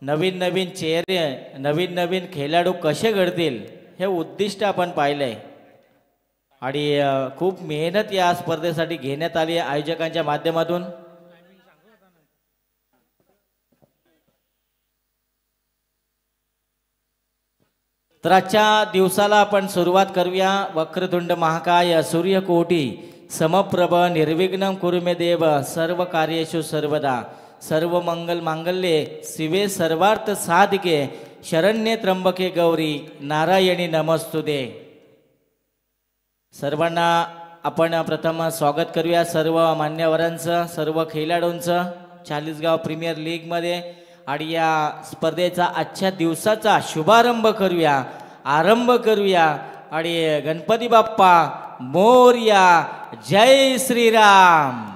नवीन नवीन चेहरे नवीन नवीन खेळाडू कसे घडतील हे उद्दिष्ट आपण पाहिलंय आणि खूप मेहनत या स्पर्धेसाठी घेण्यात आली आहे आयोजकांच्या माध्यमातून। तर आजच्या दिवसाला आपण सुरुवात करूया। वक्रतुंड महाकाय सूर्यकोटी समप्रभ निर्विघ्नं कुरु मे देव सर्व कार्येषु सर्वदा सर्व मंगल मांगल्ये शिवे सर्वार्थ साधिके शरण्ये त्र्यंबके गौरी नारायणी नमस्तुते। सर्वांना आपण प्रथम स्वागत करूया सर्व मान्यवरांचं सर्व खेळाडूंचं चाळीसगाव प्रीमियर लीग मध्ये आणि या स्पर्धेचा आजच्या दिवसाचा शुभारंभ करूया आरंभ करूया आणि गणपती बाप्पा मोरया जय श्रीराम।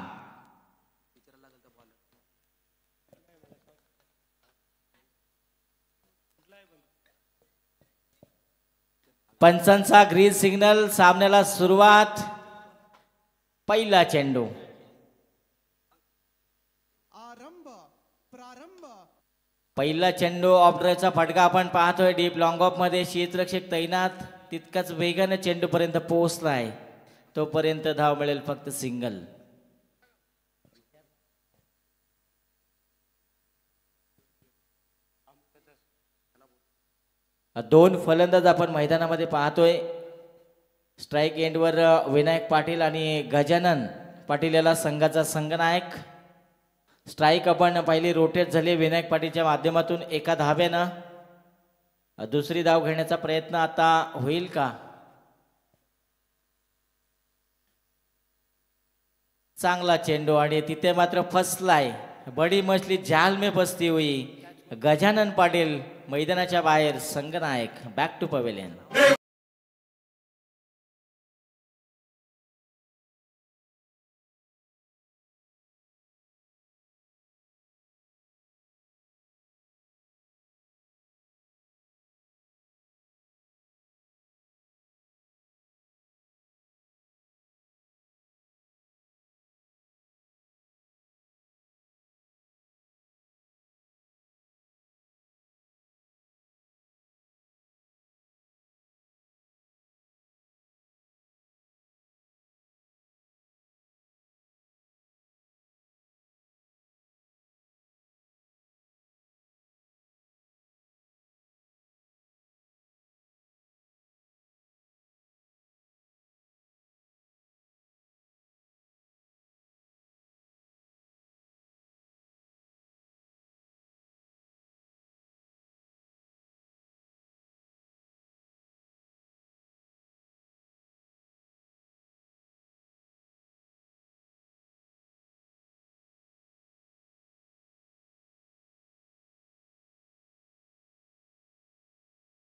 पंचांचा ग्रीन सिग्नल सामन्याला सुरुवात। पहिला चेंडू पहिला चेंडू ऑफड्राईव्हचा फटका आपण पाहतोय डीप लॉंग ऑफ मध्ये क्षेत्ररक्षक तैनात तितकाच वेगाने चेंडू पर्यंत पोहोचलाय तोपर्यंत धाव मिळेल फक्त सिंगल। दोन फलंदाज आपण मैदानामध्ये पाहतोय स्ट्राइक एंडवर विनायक पाटील आणि गजानन पाटील याला संघाचा संघनायक। स्ट्राइक आपण पहिली रोटेट झाली विनायक पाटीलच्या माध्यमातून एका धाब्यानं। दुसरी धाव घेण्याचा प्रयत्न आता होईल का? चांगला चेंडू आणि तिथे मात्र फसलाय बडी मछली जाल में फसती हुई। गजानन पाटील मैदानाच्या बाहेर संघनायक बॅक टू पवेलियन।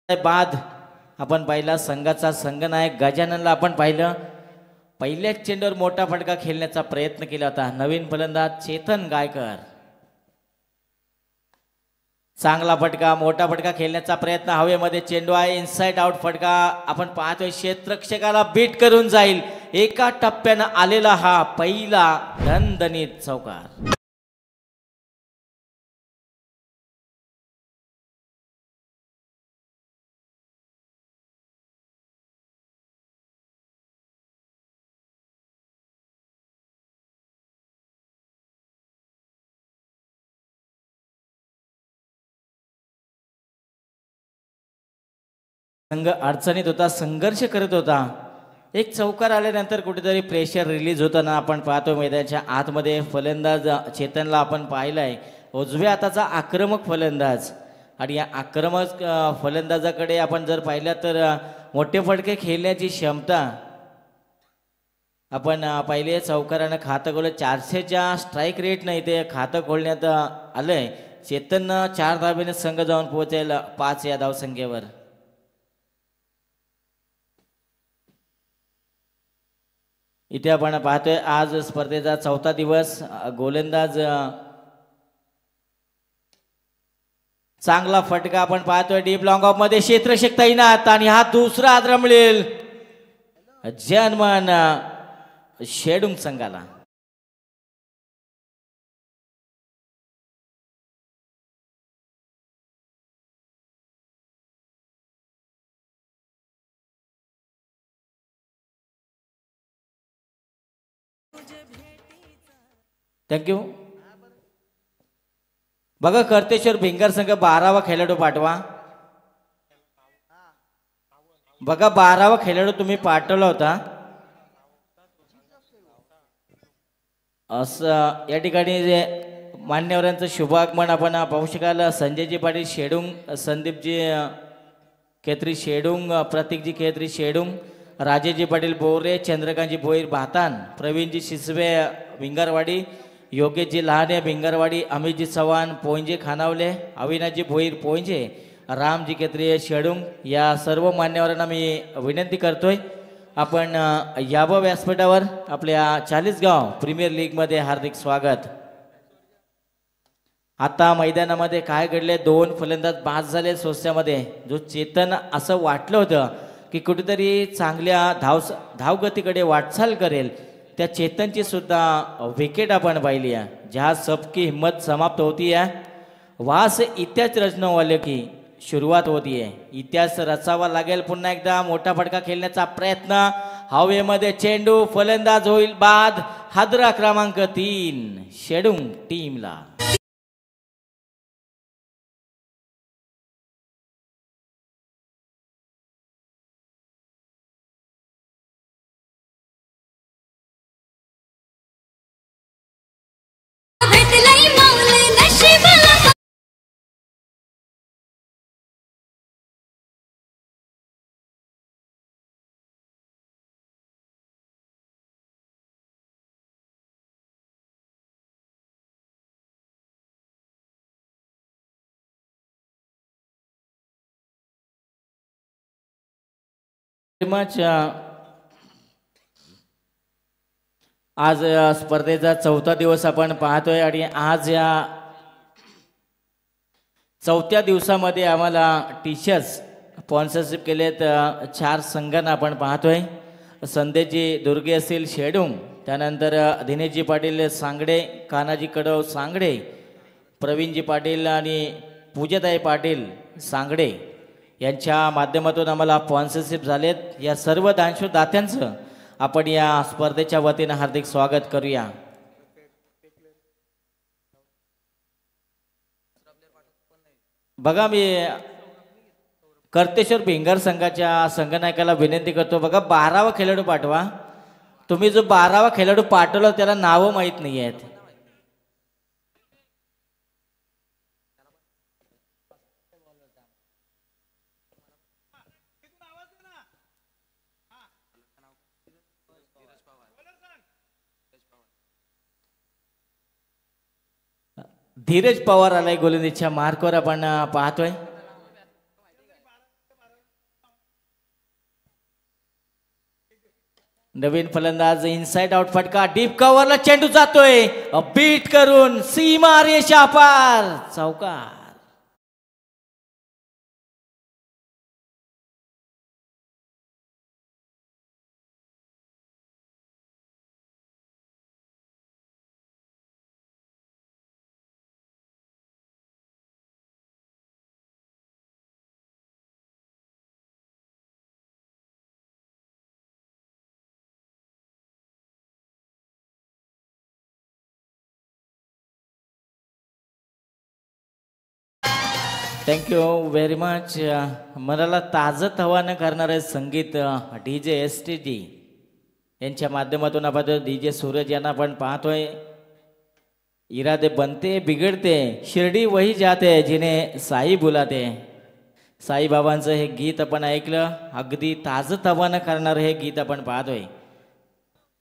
बाद आपण पाहिला संघाचा संघनायक गजाननला आपण पाहिलं पहिल्याच चेंडूवर मोठा फटका खेळण्याचा प्रयत्न केला होता नवीन फलंदाज चेतन गायकर। चांगला फटका मोठा फटका खेळण्याचा प्रयत्न हवेमध्ये चेंडू आहे इनसाइड आउट फटका आपण पाहतोय क्षेत्ररक्षकाला बीट करून जाईल एका टप्प्यानं आलेला हा पहिला दणदणीत चौकार। संघ अडचणीत होता संघर्ष करत होता एक चौकार आल्यानंतर कुठेतरी प्रेशर रिलीज होताना आपण पाहतो मैदानाच्या आतमध्ये फलंदाज चेतनला आपण पाहिलाय उजव्या हाताचा आक्रमक फलंदाज आणि या आक्रमक फलंदाजाकडे आपण जर पाहिलं तर मोठे फटके खेळण्याची क्षमता आपण पहिले चौकारानं खातं खोललं 400च्या स्ट्राइक रेट नाही ते खातं खोलण्यात आलंय। चेतननं 4 धावेने संघ जाऊन पोहोचेल 5 या धावसंख्येवर। इथे आपण पाहतोय आज स्पर्धेचा चौथा दिवस गोलंदाज चांगला फटका आपण पाहतोय डीप लॉंग ऑफ मध्ये क्षेत्ररक्षक तैनात आणि हा दुसरा आद्र मिळेल जनमन शेडुंग संघाला। थँक्यू. बघा कर्तेश्वर भिंगर संघ 12वा खेळाडू पाठवा. बघा 12वा खेळाडू तुम्ही पाठवला होता. असं या ठिकाणी जे मान्यवरांचं शुभागमन आपण पाहू शकाल. संजयजी पाटील शेडुंग, संदीपजी केत्री शेडुंग, प्रतीकजी केत्री शेडुंग, राजेजी पाटील बोरे, चंद्रकांतजी भोईर भातान, प्रवीणजी शिसवे भिंगरवाडी, योगेशजी लहाने भिंगरवाडी, अमितजी चव्हाण पोंजे खानावले, अविनाशजी भोईर पोंजे, रामजी केत्री शेडुंग या सर्व मान्यवरांना मी विनंती करतोय आपण यावं व्यासपीठावर. आपल्या चाळीसगाव प्रीमियर लीगमध्ये हार्दिक स्वागत. आता मैदानामध्ये काय घडले, 2 फलंदाज बाद झाले सोस्यामध्ये. जो चेतन असं वाटलं होतं की कुठेतरी चांगल्या धावगतीकडे वाटचाल करेल, त्या चेतनची सुद्धा विकेट आपण पाहिली आहे. ज्या सबकी हिम्मत समाप्त होती आहे, वास इतिहास रचना वाले की सुरुवात होती आहे. इतिहास रचावा लागेल. पुन्हा एकदा मोठा फटका खेळण्याचा प्रयत्न, हवेमध्ये चेंडू, फलंदाज होईल बाद. हादरा क्रमांक 3 शेडुंग टीमला. आज स्पर्धेचा 4था दिवस आपण पाहतोय आणि आज या 4थ्या दिवसामध्ये आम्हाला टी-शर्ट्स स्पॉन्सरशिप केलेत 4 संघांना आपण पाहतोय. संदेशजी दुर्गे असतील शेडुंग, त्यानंतर दिनेशजी पाटील सांगडे, कानाजी कडव सांगडे, प्रवीणजी पाटील आणि पूजाताई पाटील सांगडे यांच्या माध्यमातून आम्हाला स्पॉन्सरशिप झालेत. या सर्व दानशूर दात्यांचं आपण या स्पर्धेच्या वतीनं हार्दिक स्वागत करूया. बघा मी कर्तेश्वर भिंगर संघाच्या संघनायकाला विनंती करतो, बघा 12वा खेळाडू पाठवा. तुम्ही जो 12वा खेळाडू पाठवला त्याला नावं माहीत नाही आहेत. धीरज पवार आलाय गोलंदाजीच्या मार्कवर आपण पाहतोय. नवीन फलंदाज इनसाइड आउट फटका, डीप कव्हरला चेंडू जातोय, बीट करून सीमा रेषा पार, चौकार. Thank you very much. मनाला ताजं तवानं करणारे संगीत DJ STG यांच्या माध्यमातून आपण DJ सूरज यांना पण पाहतोय. इरादे बनते बिघडते शिर्डी वही जाते जिने साई बुलाते. साईबाबांचं हे गीत आपण ऐकलं. अगदी ताजं तवानं करणारं हे गीत आपण पाहतोय.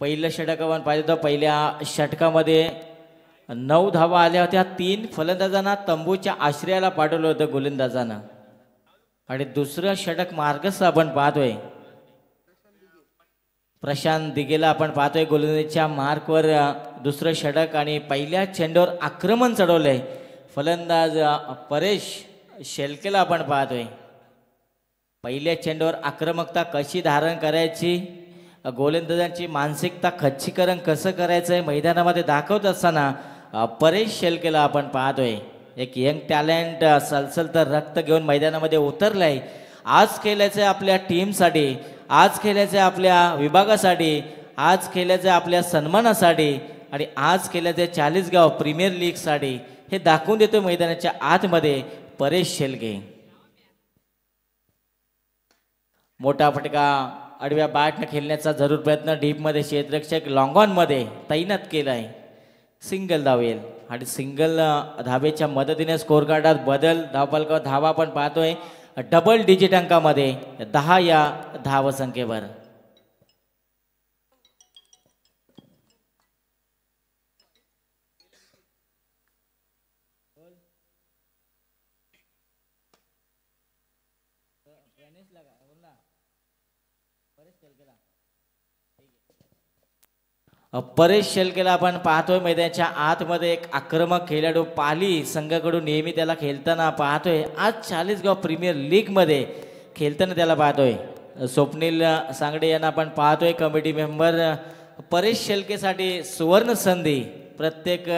पहिलं षटक आपण पाहिलं तर पहिल्या षटकामध्ये 9 धावा आल्या होत्या. 3 फलंदाजांना तंबूच्या आश्रयाला पाठवलं होतं गोलंदाजानं. आणि दुसरं षटक मार्गस्थ आपण पाहतोय. प्रशांत दिगेला आपण पाहतोय गोलंदाजीच्या मार्कवर दुसरं षटक. आणि पहिल्या चेंडूवर आक्रमण चढवलंय फलंदाज परेश शेलकेला आपण पाहतोय. पहिल्या चेंडूवर आक्रमकता कशी धारण करायची, गोलंदाजांची मानसिकता खच्चीकरण कसं करायचंय मैदानामध्ये दाखवत असताना परेश शेलकेला आपण पाहतोय. एक यंग टॅलेंट सलसलतं रक्त घेऊन मैदानामध्ये उतरलंय. आज खेळायचं आपल्या टीमसाठी, आज खेळायचं आपल्या विभागासाठी, आज खेळायचं आपल्या सन्मानासाठी आणि आज खेळायचं चाळीसगाव प्रीमियर लीगसाठी हे दाखवून देतो मैदानाच्या आतमध्ये परेश शेलके. मोठा फटका आडव्या बॅटने खेळण्याचा जरूर प्रयत्न डीपमध्ये क्षेत्ररक्षक लॉंगॉनमध्ये तैनात केलाय. सिंगल धाव येईल आणि सिंगल धावेच्या मदतीने स्कोर कार्डात बदल धावफलकावर धावा आपण पाहतोय डबल डिजिट अंकामध्ये 10 या धावसंख्येवर. परेश शेलकेला आपण पाहतोय मैदानाच्या आतमध्ये एक आक्रमक खेळाडू पाली संघाकडून नेहमी त्याला खेळताना पाहतोय. आज चाळीसगाव प्रीमियर लीग मध्ये खेळताना त्याला पाहतोय. स्वप्नील सांगडे यांना आपण पाहतोय कमिटी मेंबर. परेश शेलकेसाठी सुवर्ण संधी, प्रत्येक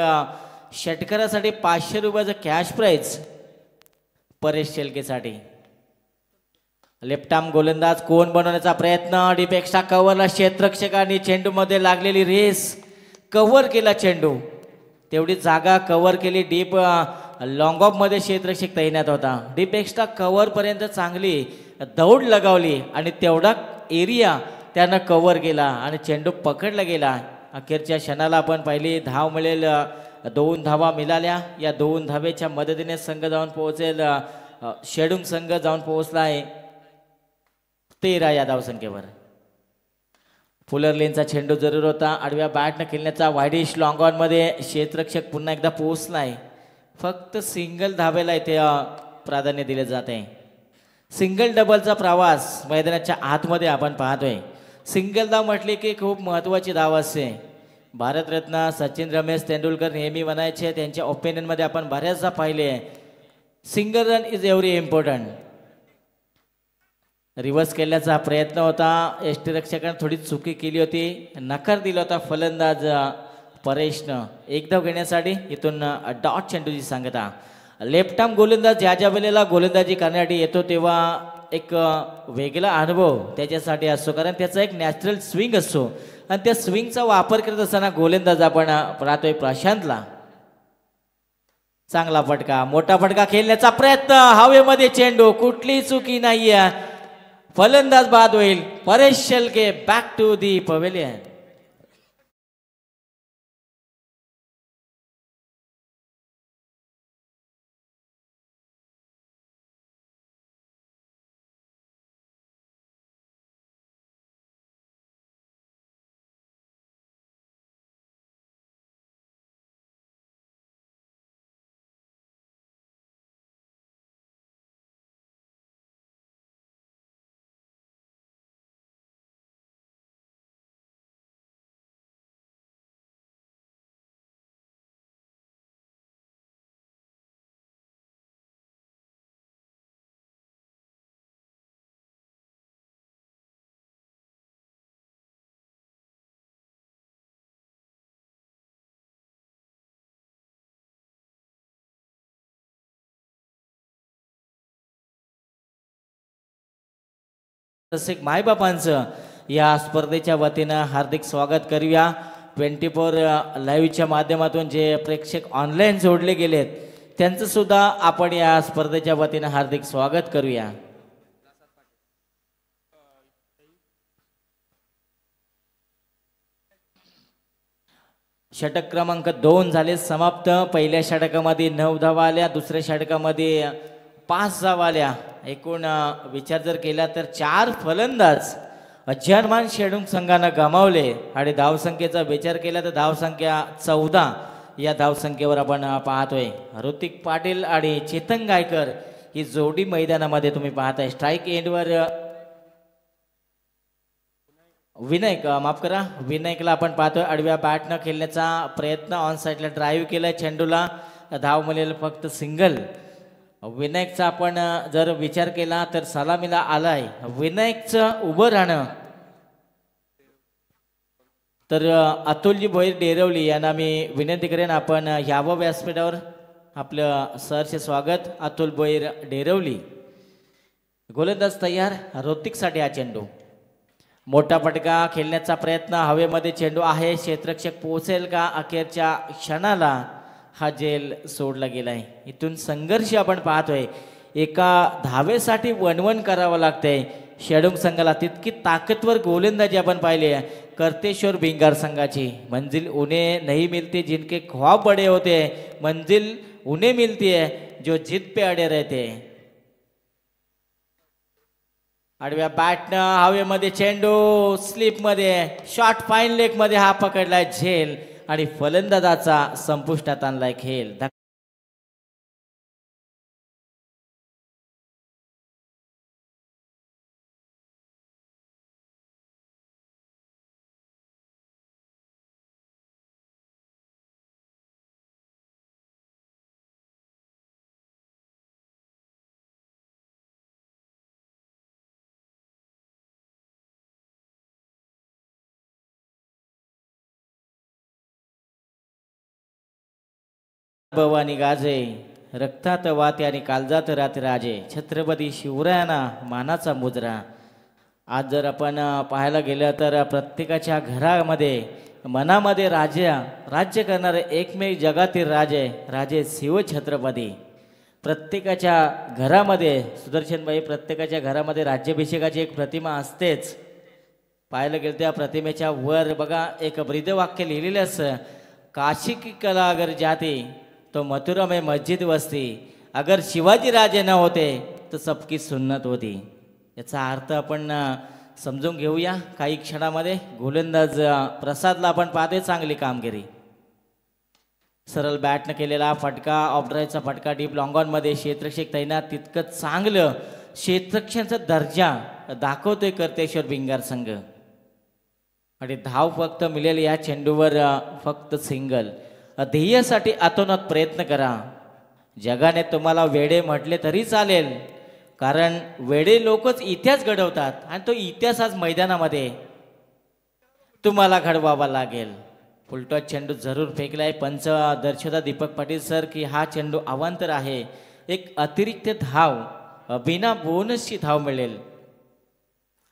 षटकारासाठी 500 रुपयाचं कॅश प्राइज परेश शेलकेसाठी. लेफ्ट आर्म गोलंदाज कोण बनवण्याचा प्रयत्न डीपेक्षा कव्हरला क्षेत्ररक्षकांनी चेंडू मध्ये लागलेली रेस कव्हर केला चेंडू, तेवढी जागा कव्हर केली. डीप लॉंग ऑफ मध्ये क्षेत्ररक्षक तैनात होता. डीप एक्स्ट्रा कव्हर पर्यंत चांगली दौड लगावली आणि तेवढा एरिया त्यानं कव्हर केला आणि चेंडू पकडला गेला. अखेरच्या क्षणाला आपण पहिली धाव मिळेल, 2 धावा मिळाल्या. या 2 धावेच्या मदतीने संघ जाऊन पोहोचेल, शेडूंग संघ जाऊन पोहोचलाय 13 या धावसंख्येवर. फुलर लेनचा चेंडू जरूर होता. आडव्या बॅटने खेळण्याचा वाईडिश लॉंग ऑन मध्ये क्षेत्ररक्षक पुन्हा एकदा पोहोचलाय. फक्त सिंगल धावेला इथे प्राधान्य दिले जाते. सिंगल डबलचा प्रवास मैदानाच्या आतमध्ये आपण पाहतोय. सिंगल धाव म्हटले की खूप महत्वाची धाव असते. भारतरत्न सचिन रमेश तेंडुलकर नेहमी म्हणायचे, त्यांच्या ओपिनियनमध्ये आपण बऱ्याचदा पाहिले single run is every important. Reverse केल्याचा प्रयत्न होता, यष्टीरक्षकाने थोडी चुकी केली होती, नकार दिला होता फलंदाज परेशनं. एक धाव घेण्यासाठी इथून डॉट चेंडूची सांगता. लेफ्ट आर्म गोलंदाज ज्या वेळेला गोलंदाजी करण्यासाठी येतो तेव्हा एक वेगळा अनुभव त्याच्यासाठी असतो, कारण त्याचा एक नॅचरल स्विंग असतो आणि त्या स्विंगचा वापर करत असताना गोलंदाज आपण पाहतोय प्रशांतला. चांगला फटका, मोठा फटका खेळण्याचा प्रयत्न, हवेमध्ये चेंडू, कुठली चुकी नाहीये, फलंदाज बाद होईल. Paresh Shelke back to the pavilion. तसेच मायबापांचं या स्पर्धेच्या वतीनं हार्दिक स्वागत करूया. 24 लाईव्हच्या माध्यमातून जे प्रेक्षक ऑनलाईन जोडले गेलेत त्यांचं सुद्धा आपण या स्पर्धेच्या वतीनं हार्दिक स्वागत करूया. षटक क्रमांक 2 झाले समाप्त. पहिल्या षटकामध्ये 9 धावा आल्या, दुसऱ्या षटकामध्ये 5 धावा आल्या. एकूण विचार जर केला तर 4 फलंदाज अजयमान शेडूंग संघानं गमावले आणि धावसंख्येचा विचार केला तर धावसंख्या 14 या धावसंख्येवर आपण पाहतोय. ऋतिक पाटील आणि चेतन गायकर ही जोडी मैदानामध्ये तुम्ही पाहताय. स्ट्राईक एंडवर विनायकला आपण पाहतोय. आडव्या बॅटनं खेळण्याचा प्रयत्न, ऑन साईडला ड्राईव्ह केलाय चेंडूला, धाव मिळेल फक्त सिंगल. विनायकचा आपण जर विचार केला तर सलामीला आलाय. विनायकचं उभं राहणं तर अतुलजी भोईर डेरवली यांना मी विनंती करेन आपण यावं व्यासपीठावर. आपलं सरचे स्वागत. अतुल भोईर डेरवली. गोलंदाज तयार. ऋतिकसाठी हा चेंडू मोठा फटका खेळण्याचा प्रयत्न, हवेमध्ये चेंडू आहे, क्षेत्ररक्षक पोहोचेल का? अखेरच्या क्षणाला हा झेल सोडला गेलाय. इथून संघर्ष आपण पाहतोय, एका धावेसाठी वणवण करावं लागतंय शेडुंग संघाला. तितकी ताकदवर गोलंदाजी आपण पाहिली आहे करतेश्वर भिंगार संघाची. मंजिल उन्हें नहीं मिलती जिनके ख्वाब बड़े होते, मंजिल उन्हें मिलती है जो जिद पे अड़े रहते. आडव्या बॅटनं हवेमध्ये चेंडू, स्लिपमध्ये शॉर्ट फाईन लेग मध्ये हा पकडलाय झेल आणि फलंदाजाचा संपुष्टात आणलाय खेळ. भवानी गाजे, रक्तात वाते आणि काळजात राते राजे, छत्रपती शिवरायांना मानाचा मुजरा. आज जर आपण पाहायला गेलं तर प्रत्येकाच्या घरामध्ये मनामध्ये राज्य करणारे एकमेव जगातील राजे शिव छत्रपती. प्रत्येकाच्या घरामध्ये सुदर्शनबाई, प्रत्येकाच्या घरामध्ये राज्याभिषेकाची एक प्रतिमा असतेच. पाहायला गेलं त्या प्रतिमेच्या वर बघा एक ब्रीदवाक्य लिहिलेलं असं, काशी की कला अगर जाती तो मथुरा में मस्जिद वसती, अगर शिवाजी राजे न होते तर सबकी सुन्नत होती. याचा अर्थ आपण समजून घेऊया काही क्षणामध्ये. गोलंदाज प्रसादला आपण पाहते चांगली कामगिरी. सरळ बॅटनं केलेला फटका, ऑफड्राईव्हचा फटका डीप लॉंग ऑन मध्ये. क्षेत्ररक्षक तैनात, तितकं चांगलं क्षेत्ररक्षणाचा दर्जा दाखवतोय करतेश्वर भिंगार संघ. आणि धाव फक्त मिळेल या चेंडूवर, फक्त सिंगल. ध्येयासाठी अतोनात प्रयत्न करा. जगाने तुम्हाला वेडे म्हटले तरी चालेल, कारण वेडे लोकच इतिहास घडवतात आणि तो इतिहास आज मैदानामध्ये तुम्हाला घडवावा लागेल. फुलटॉस चेंडू जरूर फेकलाय. पंच दर्शवता दीपक पाटील सर की हा चेंडू अवांतर आहे. एक अतिरिक्त धाव, बिना बोनसची धाव मिळेल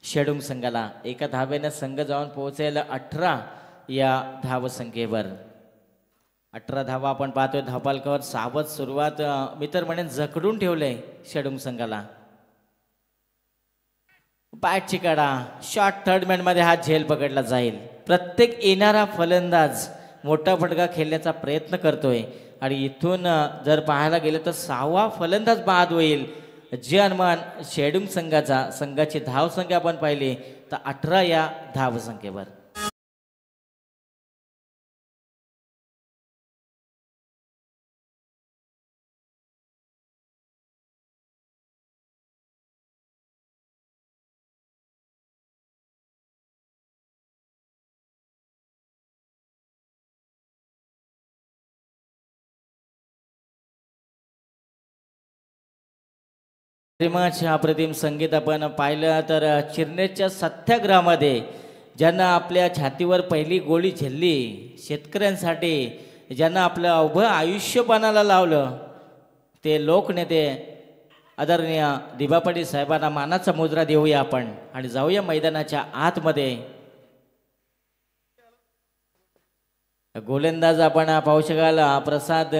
शेडुंग संघाला. एका धावेने संघ जाऊन पोहोचेल 18 या धावसंख्येवर. 18 धावा आपण पाहतोय. धावपालकावर सावध सुरुवात मित्र म्हणे जखडून ठेवले शेडुंग संघाला. बॅटची कडा, शॉर्ट थर्ड मॅन मध्ये हा झेल पकडला जाईल. प्रत्येक येणारा फलंदाज मोठा फटका खेळण्याचा प्रयत्न करतोय आणि इथून जर पाहायला गेलं तर 6वा फलंदाज बाद होईल. जे अनुमान शेडुंग संघाची धावसंख्या आपण पाहिली तर 18 या धावसंख्येवर. अप्रतिम संगीत आपण पाहिलं तर चिरनेरच्या सत्याग्रहामध्ये ज्यांना आपल्या छातीवर पहिली गोळी झेलली, शेतकऱ्यांसाठी ज्यांना आपलं अवघं आयुष्य पणाला लावलं, ते लोकनेते आदरणीय दिबा पाटील साहेबांना मानाचा मुजरा देऊया आपण आणि जाऊया मैदानाच्या आतमध्ये. गोलंदाज आपण पाहू शकाल प्रसाद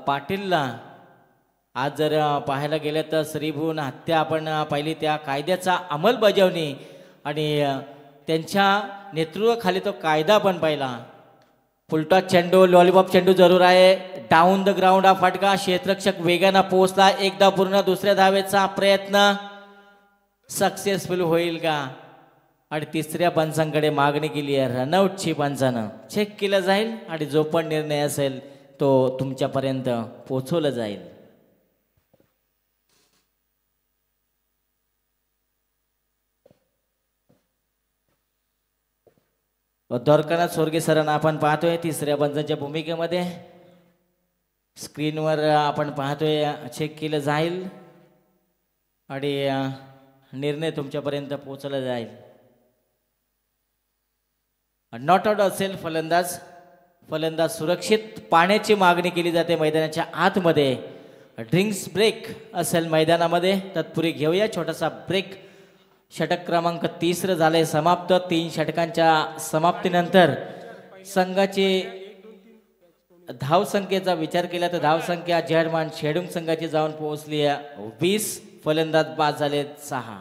पाटीलला. आज जर पाहायला गेलं तर श्रीभून हत्या आपण पाहिली, त्या कायद्याचा अंमलबजावणी आणि त्यांच्या नेतृत्वाखाली तो कायदा पण पाहिला. फुलटॉस चेंडू, लॉलीपॉप चेंडू जरूर आहे. डाऊन द ग्राउंड हा फटका, क्षेत्ररक्षक वेगानं पोहोचला. एकदा पूर्ण, दुसऱ्या धावेचा प्रयत्न सक्सेसफुल होईल का? आणि तिसऱ्या पंचांकडे मागणी केली आहे रनआउटची. पंचानं चेक केलं जाईल आणि जो पण निर्णय असेल तो तुमच्यापर्यंत पोहोचवला जाईल. द्वारकानाथ स्वर्गीय सरांना आपण पाहतोय तिसऱ्या पंचांच्या भूमिकेमध्ये. स्क्रीनवर आपण पाहतोय चेक केलं जाईल आणि निर्णय तुमच्यापर्यंत पोहोचला जाईल. नॉट आउट असेल फलंदाज सुरक्षित पाण्याची मागणी केली जाते मैदानाच्या आतमध्ये. ड्रिंक्स ब्रेक असेल मैदानामध्ये, तत्पूर्वी घेऊया छोटासा ब्रेक. षटक क्रमांक 30 झाले समाप्त. 3 षटकांच्या समाप्तीनंतर संघाची धावसंख्येचा विचार केला तर धावसंख्या जर्मन शेडुंग संघाची जाऊन पोहोचली आहे 20. फलंदाज बाद झाले 6.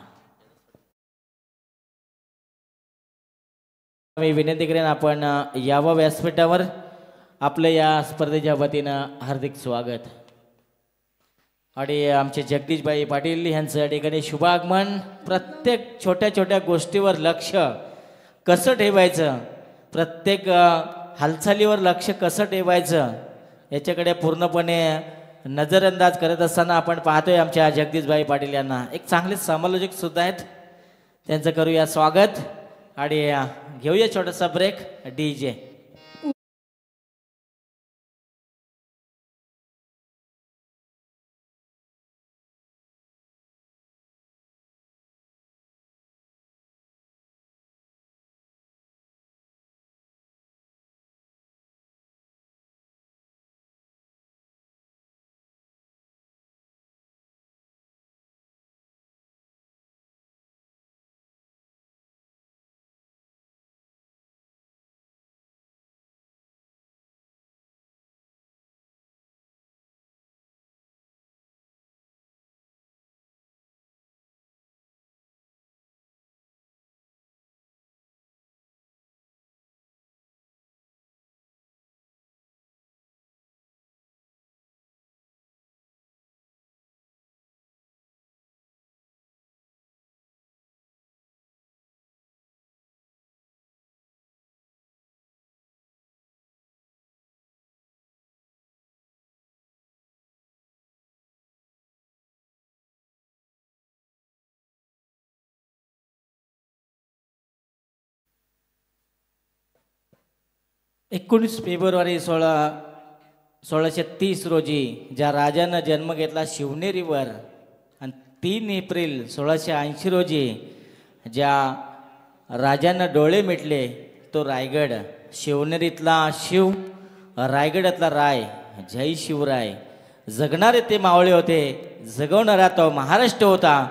मी विनंती करेन आपण यावं व्यासपीठावर. आपलं या स्पर्धेच्या वतीनं हार्दिक स्वागत. आणि आमचे जगदीशभाई पाटील यांचं या ठिकाणी शुभागमन. प्रत्येक छोट्या छोट्या गोष्टीवर लक्ष कसं ठेवायचं, प्रत्येक हालचालीवर लक्ष कसं ठेवायचं याच्याकडे पूर्णपणे नजरअंदाज करत असताना आपण पाहतोय आमच्या जगदीशभाई पाटील यांना. एक चांगले समालोचक सुद्धा आहेत, त्यांचं करूया स्वागत. आणि घेऊया छोटासा ब्रेक. DJ फेब्रुवारी 1630 रोजी ज्या राजानं जन्म घेतला शिवनेरीवर आणि 3 एप्रिल 1680 रोजी ज्या राजानं डोळे मिटले तो रायगड. शिवनेरीतला शिव, रायगडातला राय. जय शिवराय. जगणारे ते मावळे होते, जगवणारा तो महाराष्ट्र होता.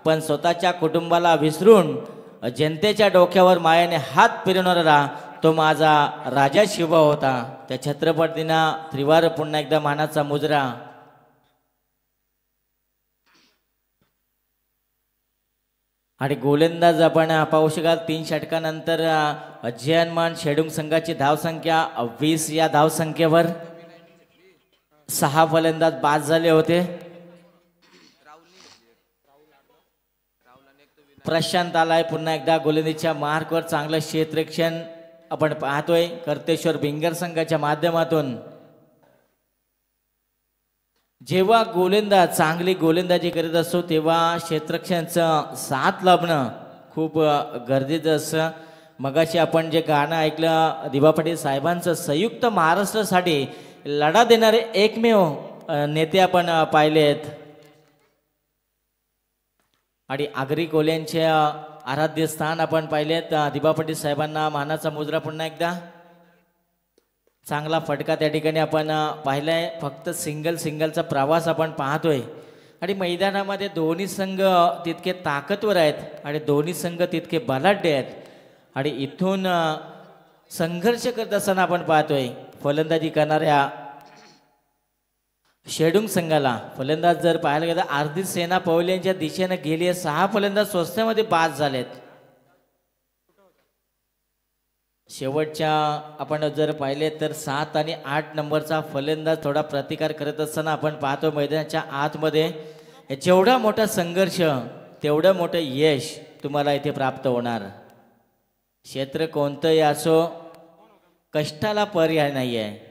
पण स्वतःच्या कुटुंबाला विसरून जनतेच्या डोक्यावर मायाने हात फिरवणारा तो माझा राजा शिवा होता. त्या छत्रपतींना त्रिवार पुन्हा एकदा मानाचा मुजरा. आणि गोलंदाज आपण पाहू शकाल 3 षटकानंतर जर्मन शेडुंग संघाची धावसंख्या 20. या धावसंख्येवर 6 फलंदाज बाद झाले होते. प्रशांत आलाय पुन्हा एकदा गोलंदाजीच्या मार्कवर. चांगलं क्षेत्ररक्षण आपण पाहतोय कर्तेश्वर भिंगर संघाच्या माध्यमातून. जेव्हा गोलंदाज चांगली गोलंदाजी करीत असतो तेव्हा क्षेत्ररक्षणाचं साथ लाभणं खूप गरजेचं असतं. मगाशी आपण जे गाणं ऐकलं दिवा पाटील साहेबांचं, संयुक्त महाराष्ट्रासाठी लढा देणारे एकमेव नेते आपण पाहिलेत. आणि आगरी कोल्यांचे आराध्य स्थान आपण पाहिलेत. दिवा पाटील साहेबांना मानाचा मुजरा पुन्हा एकदा. चांगला फटका त्या ठिकाणी आपण पाहिलाय. फक्त सिंगलचा प्रवास आपण पाहतोय. आणि मैदानामध्ये दोन्ही संघ तितके ताकदवर आहेत आणि दोन्ही संघ तितके बलाढ्य आहेत. आणि इथून संघर्ष करत असताना आपण पाहतोय फलंदाजी करणाऱ्या शेडुंग संघाला. फलंदाज जर पाहायला गेला अर्धी सेना पवल्यांच्या दिशेने गेली. 6 फलंदाज स्वस्त्यामध्ये बाद झालेत. शेवटच्या आपण जर पाहिले तर 7 आणि 8 नंबरचा फलंदाज थोडा प्रतिकार करत असताना आपण पाहतो मैदानाच्या आतमध्ये. जेवढा मोठा संघर्ष तेवढं मोठं यश तुम्हाला इथे प्राप्त होणार. क्षेत्र कोणतंही असो, कष्टाला पर्याय नाही आहे.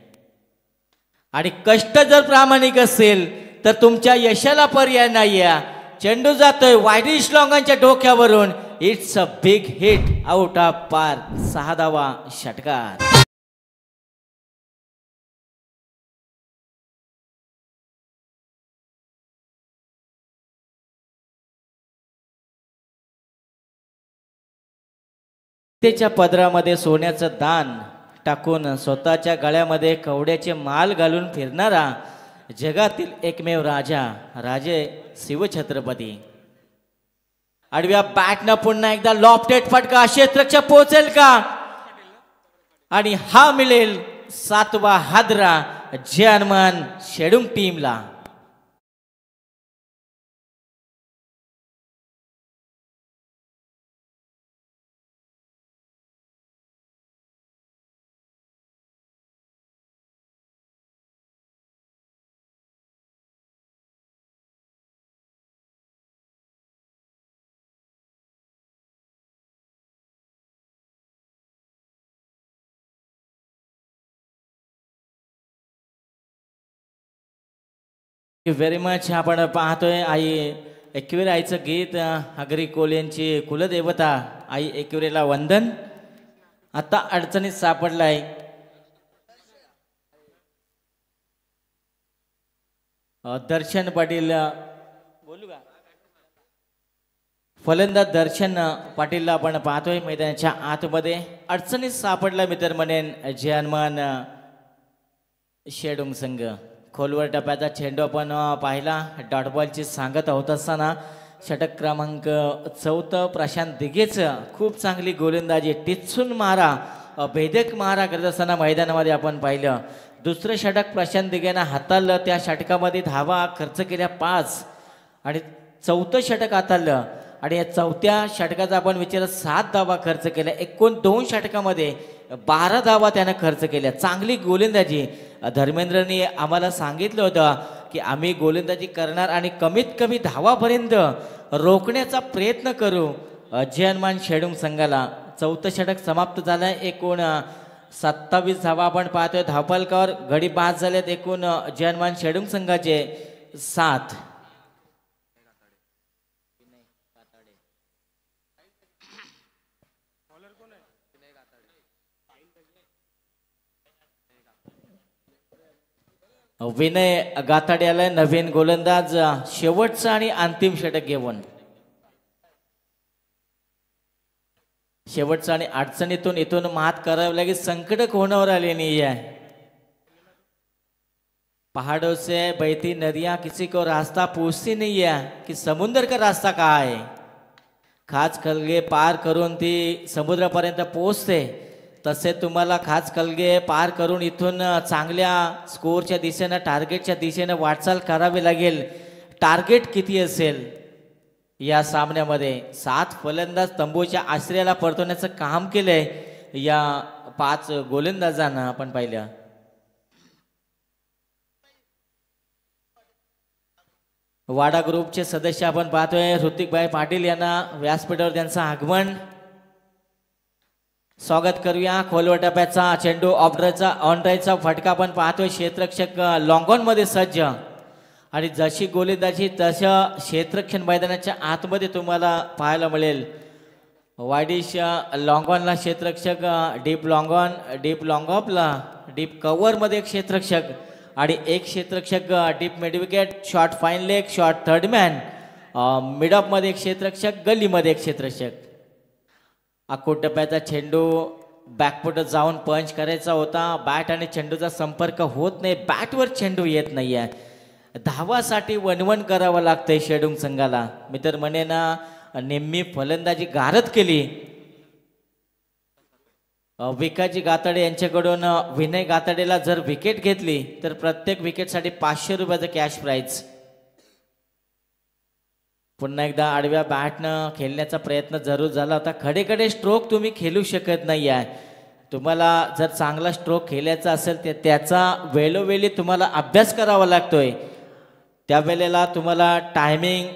आणि कष्ट जर प्रामाणिक असेल तर तुमच्या यशाला पर्याय नाही आहे. चेंडू जातोय वायरिश लॉंगांच्या डोक्यावरून. It's a big hit, out of पार. 6 धावा षटकार. त्याच्या पदरामध्ये सोन्याचं दान टाकून स्वतःच्या गळ्यामध्ये कवड्याचे माल घालून फिरणारा जगातील एकमेव राजा, राजे शिवछत्रपती. आडव्या बॅटनं पुन्हा एकदा लॉफ्टेड फटका क्षेत्ररक्षक पोहोचेल का आणि हा मिळेल 7वा हादरा जर्मन शेडुंग टीमला. Very much. आपण पाहतोय आई एकविरा आईचं गीत हगरी कोल्यांची कुलदेवता आई एकविरेला वंदन. आता अडचणीत सापडलाय दर्शन पाटील. बोलू का फलंदाज दर्शन पाटीलला आपण पाहतोय मैदानाच्या आतमध्ये अडचणीत सापडला मित्र म्हणेन जर्मन शेडुंग संघ. खोलवर टप्प्याचा चेंडू आपण पाहिला डॉट बॉलची सांगत होत असताना षटक क्रमांक 4 प्रशांत दिघेच खूप चांगली गोलंदाजी टिचून मारा भेदक मारा करत असताना मैदानामध्ये आपण पाहिलं. दुसरं षटक प्रशांत दिघेनं हाताळलं त्या षटकामध्ये धावा खर्च केल्या 5 आणि 4थं षटक हाताळलं आणि या 4थ्या षटकाचा आपण विचार 7 धावा खर्च केल्या. एकूण 2 षटकामध्ये 12 धावा त्यानं खर्च केल्या. चांगली गोलंदाजी. धर्मेंद्रनी आम्हाला सांगितलं होतं की आम्ही गोलंदाजी करणार आणि कमीत कमी धावापर्यंत रोखण्याचा प्रयत्न करू जर्मन शेडुंग संघाला. 4थं षटक समाप्त झालं. एकूण 27 धावा आपण पाहतोय धावफलकावर. गडी बाद झालेत एकूण जर्मन शेडुंग संघाचे 7. विनय गाताडे आलाय नवीन गोलंदाज शेवटचं आणि अंतिम षटक घेऊन. शेवटचं आणि अडचणीतून इथून मात करावं लागेल. संकट कोणावर आले नहीं है. पहाड़ों से बहती नदियां किसी को रास्ता पूछती नहीं है कि समुद्र का रास्ता कहाँ है. खाच खलगे पार करून ती समुद्रापर्यंत पोहोचते. तसे तुम्हाला खाच कलगे पार करून इथून चांगल्या स्कोअरच्या दिशेनं टार्गेटच्या दिशेनं वाटचाल करावी लागेल. टार्गेट किती असेल या सामन्यामध्ये 7 फलंदाज तंबूच्या आश्रयाला परतवण्याचं काम केलंय या 5 गोलंदाजांना आपण पाहिलं. वाडा ग्रुपचे सदस्य आपण पाहतोय ऋतिकभाई पाटील यांना व्यासपीठावर त्यांचं आगमन. स्वागत करूया. खोलवर टप्प्याचा चेंडू ऑफड्रायचा ऑनड्रायचा फटका आपण पाहतोय. क्षेत्ररक्षक लॉंगॉन मध्ये सज्ज आणि जशी गोलंदाजी तसं क्षेत्ररक्षण मैदानाच्या आतमध्ये तुम्हाला पाहायला मिळेल. वायडिश लॉंगॉनला क्षेत्ररक्षक डीप लॉंगॉन डीप लॉंगॉपला डीप कव्हरमध्ये एक क्षेत्ररक्षक आणि एक क्षेत्ररक्षक deep midwicket short fine leg short third man मिडऑफमध्ये एक क्षेत्ररक्षक गल्लीमध्ये एक क्षेत्ररक्षक. अकोट टप्प्याचा चेंडू बॅकफुट जाऊन पंच करायचा होता. बॅट आणि चेंडूचा संपर्क होत नाही. बॅटवर चेंडू येत नाहीये. धावासाठी वणवण करावं लागतंय शेडुंग संघाला. मी तर म्हणेन निम्मी फलंदाजी गारद केली विकाजी गाताडे यांच्याकडून. विनय गाताडेला जर विकेट घेतली तर प्रत्येक विकेटसाठी 500 रुपयाचं कॅश प्राइज. पुन्हा एकदा आडव्या बॅटनं खेळण्याचा प्रयत्न जरूर झाला होता. खडेखडे स्ट्रोक तुम्ही खेळू शकत नाही आहे. तुम्हाला जर चांगला स्ट्रोक खेळायचा असेल तर त्याचा वेळोवेळी तुम्हाला अभ्यास करावा लागतोय. त्यावेळेला तुम्हाला टायमिंग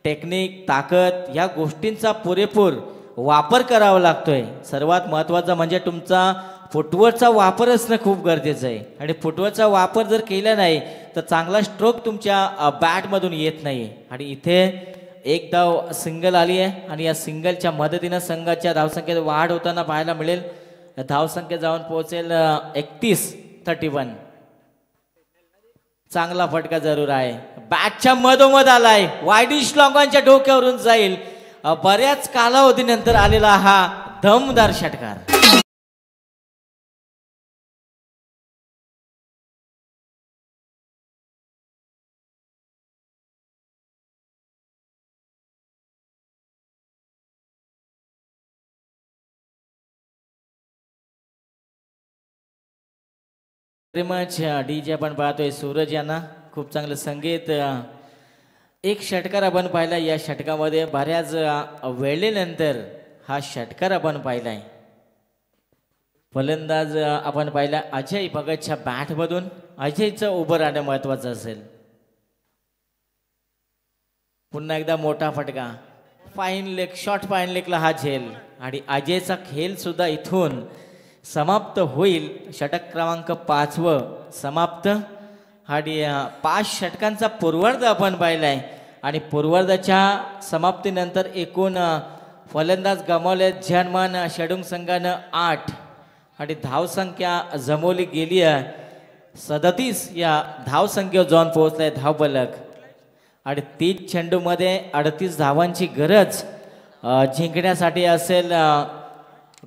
टेक्निक ताकद या गोष्टींचा पुरेपूर वापर करावा लागतोय. सर्वात महत्त्वाचा म्हणजे तुमचा फुटवर्कचा वापर असणं खूप गरजेचं आहे. आणि फुटवर्कचा वापर जर केला नाही तर चांगला स्ट्रोक तुमच्या बॅटमधून येत नाही. आणि इथे एक धाव सिंगल आली आहे आणि या सिंगलच्या मदतीनं संघाच्या धावसंख्येत वाढ होताना पाहायला मिळेल. धावसंख्या जाऊन पोहोचेल 31-31. चांगला फटका जरूर आहे. बॅटच्या मधोमध आलाय. वायडिश लॉंगॉनच्या डोक्यावरून जाईल. बऱ्याच कालावधीनंतर आलेला हा दमदार षटकार. मच डीजे आपण पाहतोय सूरज यांना खूप चांगलं संगीत एक षटकार आपण पाहिला या षटकामध्ये बऱ्याच वेळेनंतर हा षटकार आपण पाहिलाय फलंदाज आपण पाहिला अजय भगतच्या बॅटमधून अजयचं उभं राहणं महत्वाचं असेल पुन्हा एकदा मोठा फटका फाईन लेग शॉर्ट फाईन लेगला हा झेल आणि अजयचा खेळ सुद्धा इथून समाप्त होईल षटक क्रमांक 5 समाप्त आणि 5 षटकांचा पूर्वार्ध आपण पाहिलाय आणि पूर्वार्धाच्या समाप्तीनंतर एकूण फलंदाज गमावले जनमान शेडुंग संघानं 8 आणि धावसंख्या जमवली गेली आहे 37 या धावसंख्येवर जाऊन पोहोचलाय धावफलक आणि 30 चेंडूमध्ये 38 धावांची गरज जिंकण्यासाठी असेल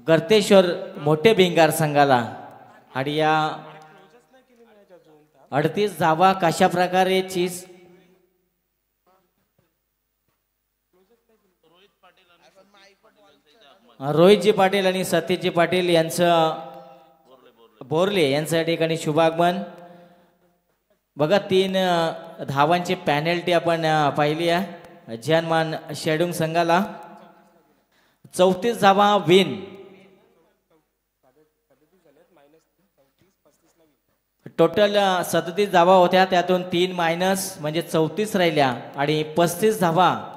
गर्तेश्वर मोठे भिंगार संघाला आणि या 38 धावा कशा प्रकारे चीज रोहितजी पाटील आणि सतीशजी पाटील यांचं बोरले यांच्या ठिकाणी शुभागमन बघा 3 धावांची पॅनल्टी आपण पाहिली आहे जनमान शेडुंग संघाला 34 धावा विन टोटल 37 धावा होत्या त्यातून 3 मायनस म्हणजे 34 राहिल्या आणि 35 धावा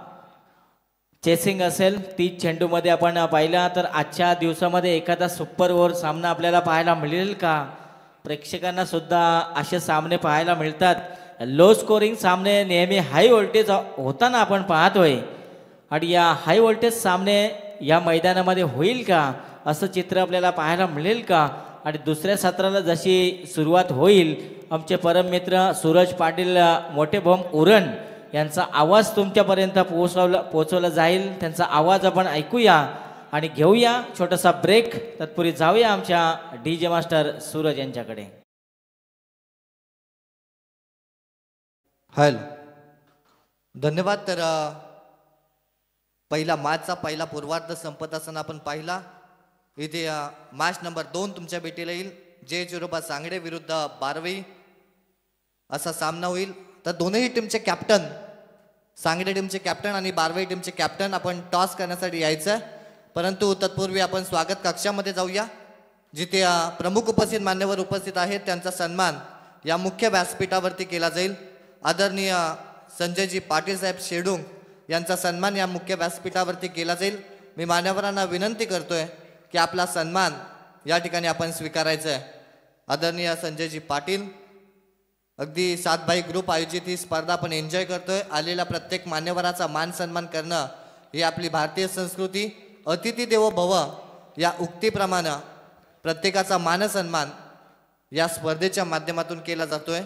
चेसिंग असेल 30 चेंडूमध्ये आपण पाहिला तर आजच्या दिवसामध्ये एखादा सुपर ओव्हर सामना आपल्याला पाहायला मिळेल का प्रेक्षकांना सुद्धा असे सामने पाहायला मिळतात लो स्कोरिंग सामने नेहमी हाय व्होल्टेज होताना आपण पाहतोय आणि या हाय व्होल्टेज सामने या मैदानामध्ये होईल का असं चित्र आपल्याला पाहायला मिळेल का आणि दुसऱ्या सत्राला जशी सुरुवात होईल आमचे परम मित्र सूरज पाटील मोठे बॉम उरण यांचा आवाज तुमच्यापर्यंत पोहोचवला जाईल त्यांचा आवाज आपण ऐकूया आणि घेऊया छोटासा ब्रेक तत्पूर्वी जाऊया आमच्या डीजे मास्टर सूरज यांच्याकडे हॅलो धन्यवाद तर पहिला मॅचचा पहिला पूर्वार्ध संपत असताना आपण पाहिला इथे मॅच नंबर 2 तुमच्या भेटीला येईल जे चिरोबा सांगडे विरुद्ध बारवई असा सामना होईल तर दोनही टीमचे कॅप्टन सांगडे टीमचे कॅप्टन आणि बारवई टीमचे कॅप्टन आपण टॉस करण्यासाठी यायचं परंतु तत्पूर्वी आपण स्वागत कक्षामध्ये जाऊया जिथे प्रमुख उपस्थित मान्यवर उपस्थित आहेत त्यांचा सन्मान या मुख्य व्यासपीठावरती केला जाईल आदरणीय संजयजी पाटील साहेब शेडुंग यांचा सन्मान या मुख्य व्यासपीठावरती केला जाईल मी मान्यवरांना विनंती करतोय की आपला सन्मान या ठिकाणी आपण स्वीकारायचा आहे आदरणीय संजयजी पाटील अगदी 7 भाई ग्रुप आयोजित ही स्पर्धा आपण एन्जॉय करतोय आलेल्या प्रत्येक मान्यवराचा मान सन्मान करणं ही आपली भारतीय संस्कृती अतिथी देवो भव या उक्तीप्रमाणे प्रत्येकाचा मान सन्मान या स्पर्धेच्या माध्यमातून केला जातोय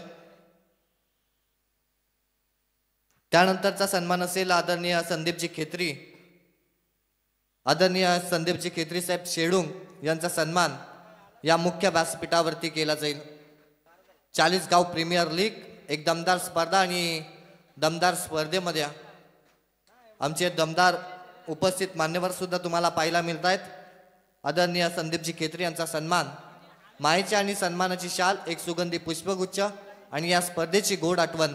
त्यानंतरचा सन्मान असेल आदरणीय संदीपजी खेत्री आदरणीय संदीपजी खेत्री साहेब शेडुंग यांचा सन्मान या मुख्य व्यासपीठावरती केला जाईल 40 गाव प्रीमियर लीग एक दमदार स्पर्धा आणि दमदार स्पर्धेमध्ये आमचे दमदार उपस्थित मान्यवर सुद्धा तुम्हाला पाहायला मिळत आहेत आदरणीय संदीपजी खेत्री यांचा सन्मान मायेच्या आणि सन्मानाची शाल एक सुगंधी पुष्पगुच्छ आणि या स्पर्धेची गोड आठवण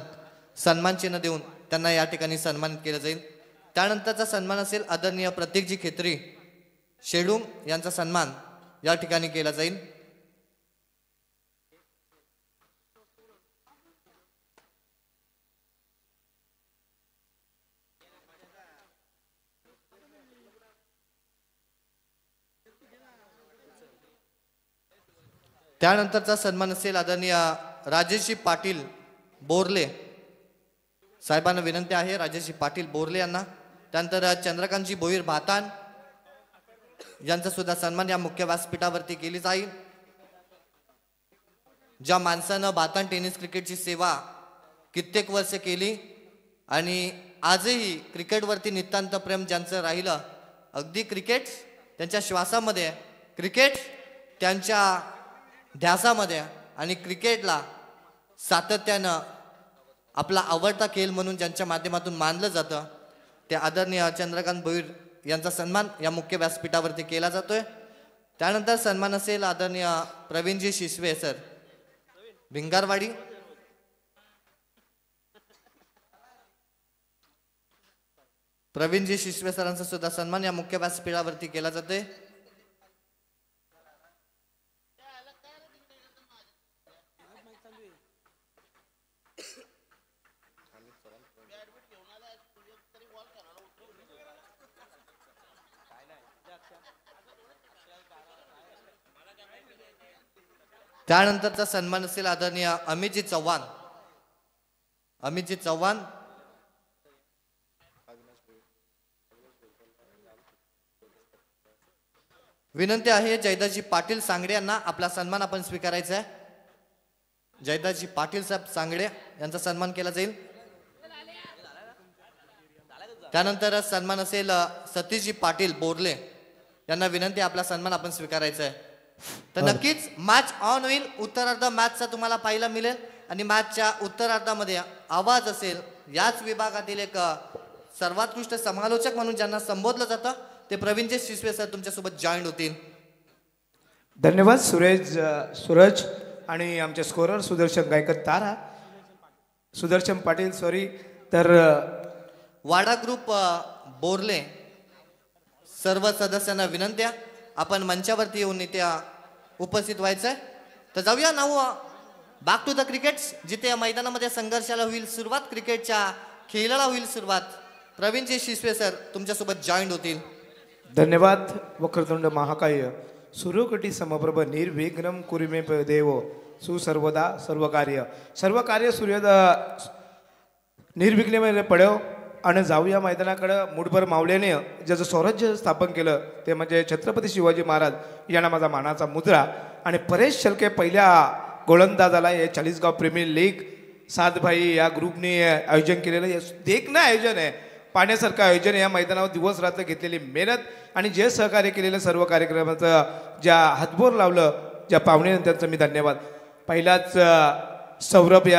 सन्मान चिन्ह देऊन त्यांना या ठिकाणी सन्मानित केलं जाईल त्यानंतरचा सन्मान असेल आदरणीय प्रतीकजी खेत्री शेडुंग यांचा सन्मान या ठिकाणी केला जाईल त्यानंतरचा सन्मान असेल आदरणीय राजेशजी पाटील बोरले साहेबांना विनंती आहे राजेशजी पाटील बोरले यांना त्यानंतर चंद्रकांतजी भोईर भातान यांचा सुद्धा सन्मान या मुख्य व्यासपीठावरती केली जाईल ज्या माणसानं भातान टेनिस क्रिकेटची सेवा कित्येक वर्ष केली आणि आजही क्रिकेटवरती नितांत प्रेम ज्यांचं राहिलं अगदी क्रिकेट त्यांच्या श्वासामध्ये क्रिकेट त्यांच्या ध्यासामध्ये आणि क्रिकेटला सातत्यानं आपला आवडता खेळ म्हणून ज्यांच्या माध्यमातून मानलं जातं ते आदरणीय चंद्रकांत भोईर यांचा सन्मान या मुख्य व्यासपीठावरती केला जातोय त्यानंतर सन्मान असेल आदरणीय प्रवीणजी शिसवे सर भिंगारवाडी, प्रवीणजी शिसवे सरांचा सुद्धा सन्मान या मुख्य व्यासपीठावरती केला जातोय. त्यानंतरचा सन्मान असेल आदरणीय अमितजी चव्हाण. अमितजी चव्हाण, विनंती आहे जयदासजी पाटील सांगडे यांना आपला सन्मान आपण स्वीकारायचा आहे. जयदासजी पाटील साहेब सांगडे यांचा सन्मान केला जाईल. त्यानंतर सन्मान असेल सतीशजी पाटील बोरले यांना विनंती आपला सन्मान आपण स्वीकारायचा आहे. तर नक्कीच मॅच ऑन होईल. उत्तरार्ध मॅचचा तुम्हाला पाहायला मिळेल आणि मॅचच्या उत्तरार्धामध्ये आवाज असेल. याच विभागातील एक सर्वात उत्कृष्ट समालोचक म्हणून ज्यांना संबोधलं जातं ते प्रवीणजी शिसवे सर तुमच्यासोबत जॉईन होतील. धन्यवाद सूरज आणि आमचे स्कोरर सुदर्शन गायकर तारा, सुदर्शन पाटील सॉरी. तर वाडा ग्रुप बोरले सर्व सदस्यांना विनंत्या आपण मंचावरती येऊन त्या उपस्थित व्हायचंय. तर जाऊया now back to the crickets, जिथे या मैदानामध्ये संघर्षाला होईल सुरुवात, क्रिकेटच्या खेळाला होईल सुरुवात. प्रवीणजी शिसवे सर तुमच्यासोबत जॉईन होतील. धन्यवाद. वक्रतुंड महाकाय सूर्यकोटी समप्रभ निर्विघ्नं कुरुमे देव सुसर्वदा सर्व कार्य सूर्यदा निर्विघ्न पडव. आणि जाऊया मैदानाकडं. मुठभर मावल्याने ज्याचं स्वराज्य स्थापन केलं ते म्हणजे छत्रपती शिवाजी महाराज यांना माझा मानाचा मुद्रा. आणि परेश शेळके पहिल्या गोलंदाजाला हे चाळीसगाव प्रीमियर लीग 7 भाई या ग्रुपने आयोजन केलेलं हे देखणं आयोजन आहे. पाहण्यासारखं आयोजन. या मैदानावर दिवस रात्र घेतलेली मेहनत आणि जे सहकार्य केलेलं सर्व कार्यक्रमाचं ज्या हातभोर लावलं ज्या पाहुण्याने त्यांचं मी धन्यवाद. पहिलाच सौरभ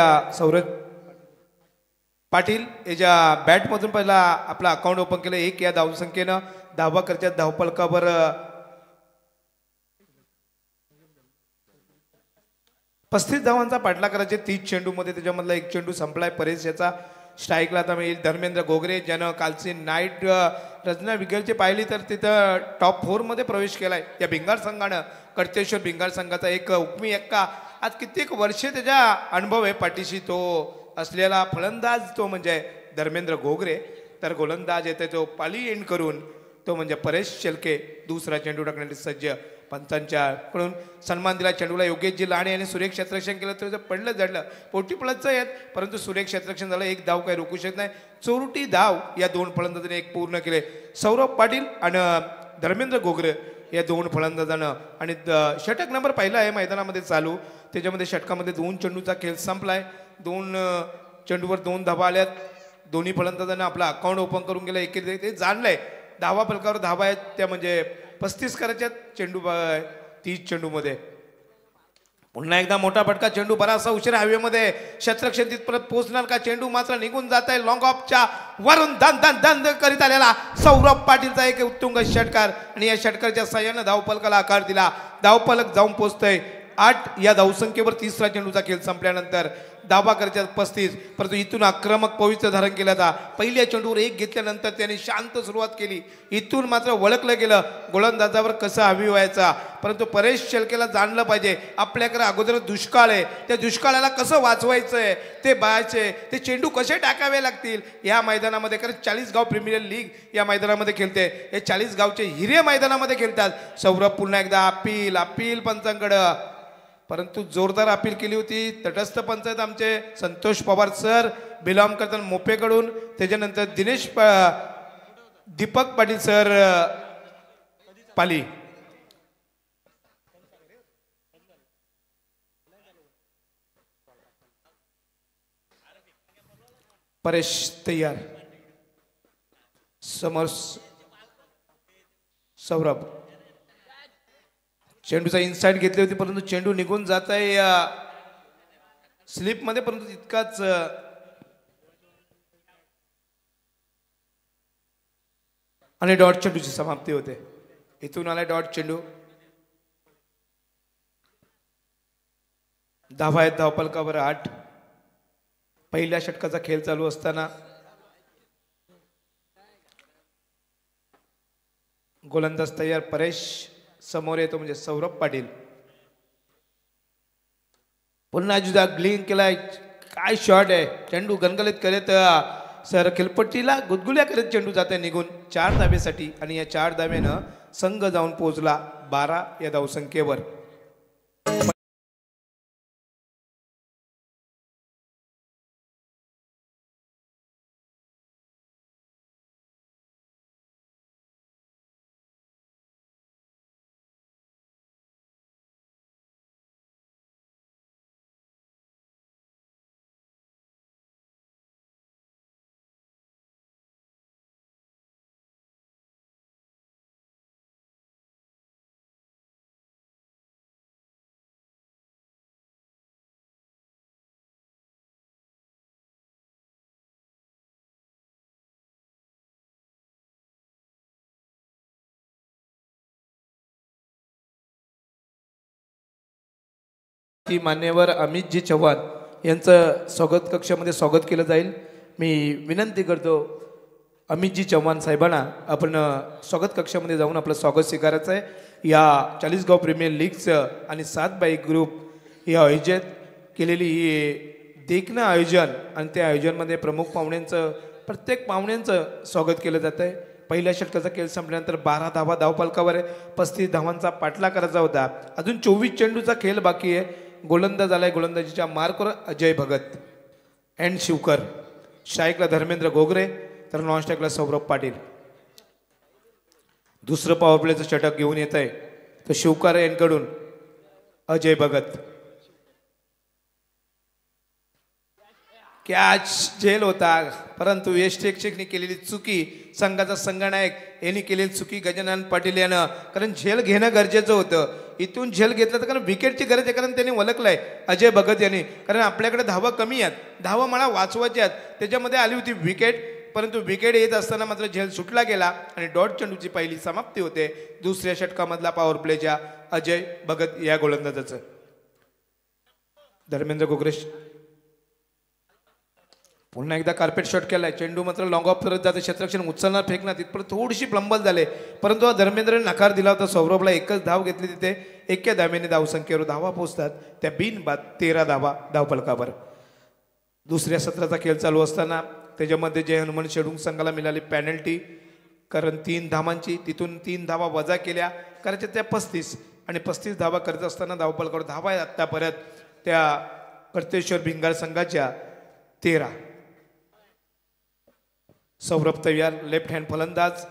पाटील याच्या बॅटमधून पहिला आपला अकाउंट ओपन केलं. 1 या धावसंख्येनं धावा करतात. धावपलकावर 35 धावांचा पाठला करायचे 30 चेंडूमध्ये. त्याच्यामधला 1 चेंडू संपलाय. परेश याचा स्ट्राईकला आता येईल. धर्मेंद्र गोगरे ज्यानं कालची नाईट रचना विगरची पाहिली तर तिथं टॉप 4 मध्ये प्रवेश केलाय या भिंगार संघानं. कडचेश्वर भिंगार संघाचा एक उपमी एक्का. आज कित्येक वर्षे त्याच्या अनुभव आहे पाठीशी तो असलेला फलंदाज तो म्हणजे धर्मेंद्र गोगरे. तर गोलंदाज येते तो पाली एंड करून तो म्हणजे परेश शेळके. दुसरा चेंडू टाकण्यासाठी सज्ज. पंचांच्याकडून सन्मान दिला. चेंडूला योगेशजी लाणे आणि सुरेख क्षेत्ररक्षण केलं तर पडलं जडलं. पोटी पळतचं आहेत परंतु सुरेख क्षेत्ररक्षण झालं. 1 धाव काही रोखू शकत नाही. 44 धाव या 2 फलंदाजांनी 1 पूर्ण केले. सौरभ पाटील आणि धर्मेंद्र गोगरे या 2 फलंदाजानं. आणि षटक नंबर पहिला आहे मैदानामध्ये चालू. त्याच्यामध्ये षटकामध्ये 2 चेंडूचा खेळ संपलाय. 2 चेंडूवर 2 धावा आल्यात. दोन्ही फलंदाजांना आपला अकाउंट ओपन करून गेलं. एके ते जाणलंय धावा फलकावर धावा आहेत त्या म्हणजे 35 करायच्यात चेंडू 30 चेंडूमध्ये. पुन्हा एकदा मोठा फटका. चेंडू बराचसा उशीर हवेमध्ये. क्षेत्ररक्षण तिथपर्यंत पोहोचणार का? चेंडू मात्र निघून जात आहे. लॉंग ऑफच्या वरून दन करीत आलेला सौरभ पाटीलचा एक उत्तुंग षटकार आणि या षटकाराच्या साह्यानं धावफलकाला आकार दिला. धावफलक जाऊन पोहोचतंय 8 या धावसंख्येवर. तिसरा चेंडूचा खेळ संपल्यानंतर धावा करायच्या 35. परंतु इथून आक्रमक पवित्र धारण केला होता. पहिल्या चेंडूवर 1 घेतल्यानंतर त्यांनी शांत सुरुवात केली. इथून मात्र वळखलं गेलं गोलंदाजावर कसं हवी व्हायचा. परंतु परेश शेळकेला जाणलं पाहिजे आपल्याकडे अगोदर दुष्काळ आहे. त्या दुष्काळाला कसं वाचवायचं आहे ते बघायचे. ते चेंडू कसे टाकावे लागतील या मैदानामध्ये. कारण 40 गाव प्रीमियर लीग या मैदानामध्ये खेळते. हे 40 गावचे हिरे मैदानामध्ये खेळतात. सौरभ पुन्हा एकदा अपील पंचांकडं. परंतु जोरदार अपील केली होती. तटस्थ पंचायत आमचे संतोष पवार सर बिलॉंग करतात मोपेकडून. त्याच्यानंतर दीपक पाटील सर पाली. परेश तयार. समोर सौरभ. चेंडूचा इनसाइड घेतली होती परंतु चेंडू निघून जात आहे या स्लिप मध्ये. परंतु तितकाच आणि डॉट चेंडूची समाप्ती होते. इथून आला डॉट चेंडू. धावा आहेत धावपलकावर 8. पहिल्या षटकाचा खेळ चालू असताना गोलंदाज तयार. परेश समोर येतो म्हणजे सौरभ पाटील. पुन्हा जुदा ग्लिंग केलाय. काय शॉट आहे. चेंडू गणगलित करत सर खिलपट्टीला गुदगुल्या करत चेंडू जाते निघून 4 धावेसाठी आणि या 4 धावेनं संघ जाऊन पोहोचला 12 या धावसंख्येवर. की मान्यवर अमितजी चव्हाण यांचं स्वागत कक्षामध्ये स्वागत केलं जाईल. मी विनंती करतो अमितजी चव्हाण साहेबांना आपण स्वागत कक्षामध्ये जाऊन आपलं स्वागत स्वीकारायचं आहे. या चाळीसगाव प्रीमियर लीगचं आणि 7 बाई ग्रुप हे आयोजित केलेली ही देखणं आयोजन आणि त्या आयोजनमध्ये प्रमुख पाहुण्यांचं प्रत्येक पाहुण्यांचं स्वागत केलं जातं आहे. पहिल्या षटकाचा खेळ संपल्यानंतर 12 धावा धावपलकावर 35 धावांचा पाठला करायचा होता. अजून 24 चेंडूचा खेळ बाकी आहे. गोलंदाज आलाय. गोलंदाजीच्या मार्कवर अजय भगत अँड शिवकर. स्ट्राईकला धर्मेंद्र गोगरे तर नॉन स्ट्राईकला सौरभ पाटील. दुसरं पॉवर प्लेचं षटक घेऊन येत आहे तर शिवकर यांकडून अजय भगत. कॅच झेल होता परंतु यष्टेक्षकने केलेली चुकी संघाचा संघनायक यांनी केलेली चुकी गजानन पाटील यानं. कारण झेल घेणं गरजेचं होतं. इथून झेल घेतलं तर कारण विकेटची गरज आहे. कारण त्यांनी ओळखलंय अजय भगत यांनी. कारण आपल्याकडे धावा कमी आहेत. धावा मला वाचवायच्या आहेत. त्याच्यामध्ये आली होती विकेट परंतु विकेट येत असताना मात्र झेल सुटला गेला आणि डॉट चेंडूची पहिली समाप्ती होते दुसऱ्या षटकामधला पॉवर प्लेच्या अजय भगत या गोलंदाजाचं. धर्मेंद्र गोगरे पुन्हा एकदा कार्पेट शॉट केलाय. चेंडू मात्र लॉंग ऑफ करत जाते. क्षेत्ररक्षण उचलणार फेकणार तिथपर्यंत थोडीशी प्लंबल झाले परंतु धर्मेंद्रने नकार दिला होता. सौरभला एकच धाव घेतली तिथे. एका धावेने धावसंख्येवर धावा पोहोचतात. त्या बिनबाद 13 धावा धावपलकावर. दुसऱ्या सत्राचा खेळ चालू असताना त्याच्यामध्ये जय हनुमान शेडूंग संघाला मिळाली पेनल्टी. कारण 3 धावांची तिथून 3 धावा वजा केल्या करायच्या त्या 35 आणि 35 धावा करत असताना धावपलकावर धावा आहे आत्तापर्यंत त्या कर्तेश्वर भिंगार संघाच्या 13. सौरभ तयार. लेफ्ट हँड फलंदाज.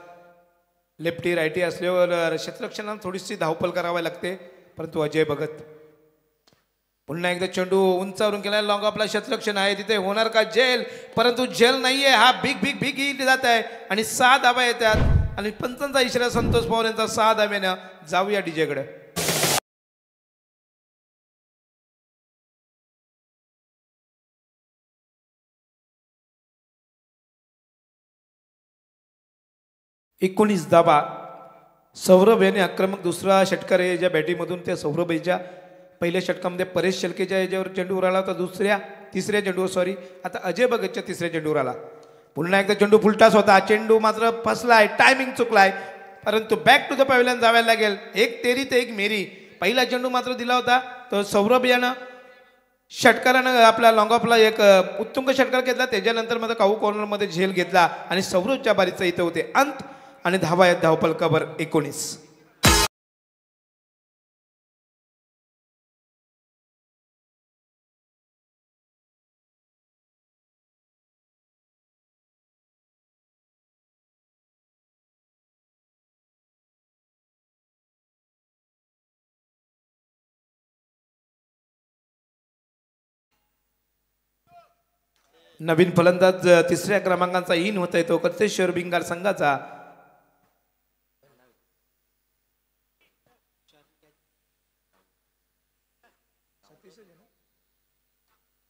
लेफ्टी रायटी असल्यावर क्षेत्ररक्षणाला थोडीशी धावपल करावी लागते परंतु अजय भगत पुन्हा एकदा चेंडू उंचावरून केला. लॉंग ऑफला क्षेत्ररक्षण आहे तिथे होणार का झेल परंतु झेल नाहीये. हा बिग बिग बिग हिट जात आहे आणि 6 धावा येतात आणि पंचांचा इशारा संतोष पवार यांचा 6 धाव्यानं. जाऊया डीजेकडे. एकोणीस धावा. सौरभ याने आक्रमक दुसरा षटकार आहे ज्या बॅटिंगमधून त्या सौरभ याच्या पहिल्या षटकामध्ये परेश शेलकेच्या याच्यावर चेंडूवर आला होता. तिसऱ्या चेंडूवर आता अजय भगतच्या तिसऱ्या चेंडूवर आला. पुन्हा एकदा चेंडू फुलटास होता. चेंडू मात्र फसलाय. टायमिंग चुकलाय परंतु बॅक टू द पॅव्हलियन जायला लागेल. एक तेरी ते एक मेरी. पहिला चेंडू मात्र दिला होता तर सौरभ यानं षटकारानं आपला लॉंग ऑफला एक उत्तुंग षटकार घेतला. त्याच्यानंतर मात्र काऊ कॉर्नरमध्ये झेल घेतला आणि सौरभच्या बारीचा इथं होते अंत आणि धावा आहेत धावपलकावर 19. नवीन फलंदाज तिसऱ्या क्रमांकाचा इन होता येतो कर्तेश्वर भिंगार संघाचा.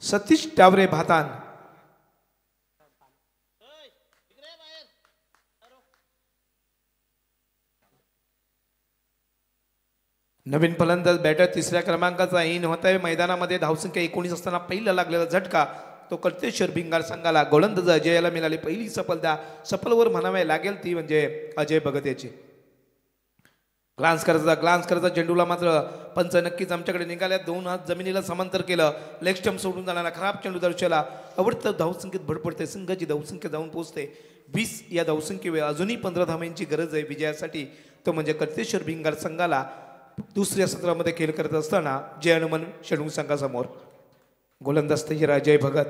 सतीश डावरे भातान. नवीन फलंदाज बॅटर तिसऱ्या क्रमांकाचा इन होत आहे मैदानामध्ये. धावसंख्या 19 असताना पहिला लागलेला झटका तो कल्तेश्वर भिंगार संघाला. गोलंदाज अजयला मिळाली पहिली सफलता. सफलवर म्हणावे लागेल ती म्हणजे अजय भगत याची. ग्लान्स करायचा चेंडूला मात्र पंच नक्कीच आमच्याकडे निघाल्या. 2 हात जमिनीला समांतर केलं. लेग स्टंप सोडून जाणारा खराब चेंडू दर्शवला. अवडतं धावसंख्येत भर पडते. संघाची धावसंख्या जाऊन पोहोचते 20. या धावसंख्येवर अजूनही 15 धावांची गरज आहे विजयासाठी. तो म्हणजे कल्तेश्वर भिंगार संघाला दुसऱ्या सत्रामध्ये खेळ करत असताना जय हनुमान षडूंग संघासमोर. गोलंदाज तयार अजय भगत.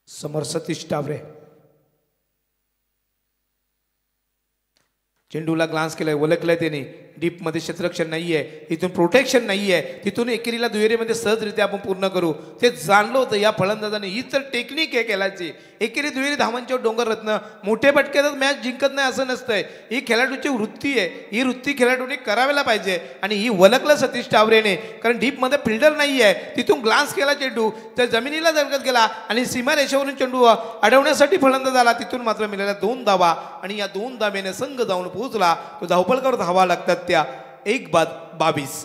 समोर सतीश टावरे. चेंडूला ग्लान्स केलाय. ओळखलंय त्याने. डीप मध्ये क्षेत्ररक्षण नाहीये. इथून प्रोटेक्शन नाहीये. तिथून एकेरीला दुहेरीमध्ये सहजरित्या आपण पूर्ण करू ते जाणलं होतं या फलंदाजाने. ही तर टेक्निक आहे खेळाची. एकेरी दुहेरी धावांच्या डोंगर रत्न. मोठे फटक्यातच मॅच जिंकत नाही असं नसतंय. ही खेळाडूची वृत्ती आहे. ही वृत्ती खेळाडूने करायला पाहिजे आणि ही ओळखलं सतीश टावरेने. कारण डीप मध्ये फिल्डर नाहीये. तिथून ग्लान्स केला चेंडू त्या जमिनीला धडकत गेला आणि सीमारेषेवरून चेंडू अडवण्यासाठी फलंदाज आला. तिथून मात्र मिळाल्या 2 धावा आणि या 2 धावेने संघ जाऊन पोहोचला. तो धावपळकावर धावा लागतात त्या 1-22.